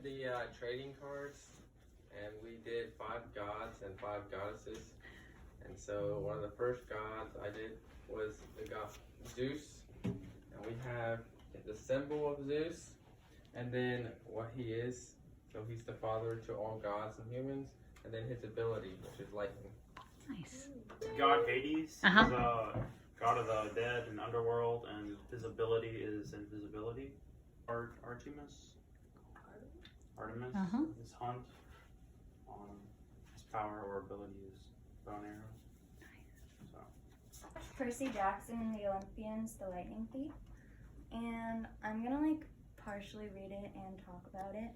did the trading cards, and we did 5 gods and 5 goddesses. And so one of the first gods I did was the god Zeus, and we have the symbol of Zeus, and then what he is. So he's the father to all gods and humans, and then his ability, which is lightning. Nice. God Hades is Uh-huh. god of the dead and underworld, and his ability is invisibility. Artemis. Uh-huh. His hunt. His power or ability is bow and arrow. So. Percy Jackson and the Olympians, the lightning thief. And I'm gonna partially read it and talk about it.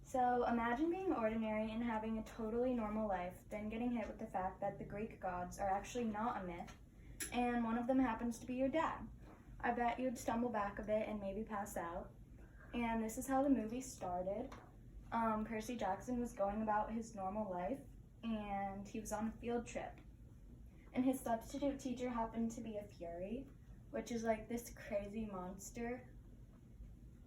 So imagine being ordinary and having a totally normal life, then getting hit with the fact that the Greek gods are actually not a myth, and one of them happens to be your dad. I bet you'd stumble back a bit and maybe pass out. And this is how the movie started. Percy Jackson was going about his normal life, and he was on a field trip. And his substitute teacher happened to be a fury, which is this crazy monster.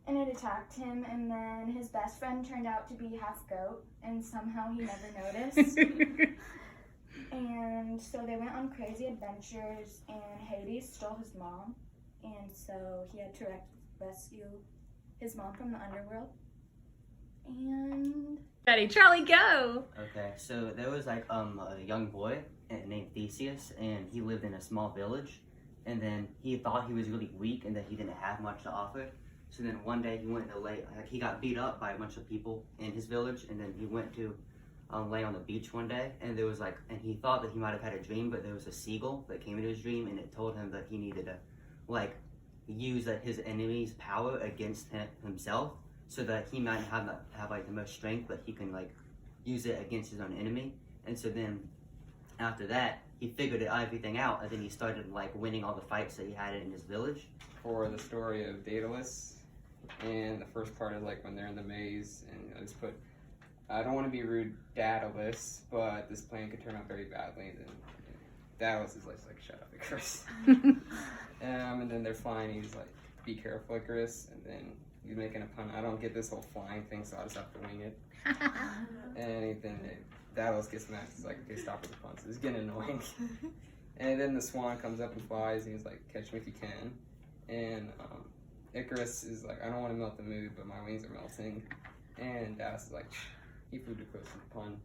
And it attacked him, and then his best friend turned out to be half goat, and somehow he never noticed. And so they went on crazy adventures, and Hades stole his mom, and so he had to rescue his mom from the underworld. And Ready, Charlie, go! Okay, so there was a young boy named Theseus, and he lived in a small village, and then he thought he was really weak and that he didn't have much to offer. So then one day he went to lay, he got beat up by a bunch of people in his village, and then he went to lay on the beach one day, and there was and he thought that he might have had a dream, but there was a seagull that came into his dream, and it told him that he needed to use his enemy's power against himself, so that he might have the most strength, but he can use it against his own enemy. And so then after that he figured everything out, and then he started winning all the fights that he had in his village. For the story of Daedalus, and the first part is when they're in the maze, and I just put, I don't want to be rude, Daedalus, but this plan could turn out very badly. And then Daedalus is shut up, Icarus. And then they're flying, he's be careful, Icarus, and then he's making a pun. I don't get this whole flying thing, so I just have to wing it. And then Daedalus gets mad. He's okay, stop with the puns. It's getting annoying. And then the swan comes up and flies, and he's catch me if you can. And Icarus is I don't want to melt the mood, but my wings are melting. And Daedalus is he flew too close to the pun.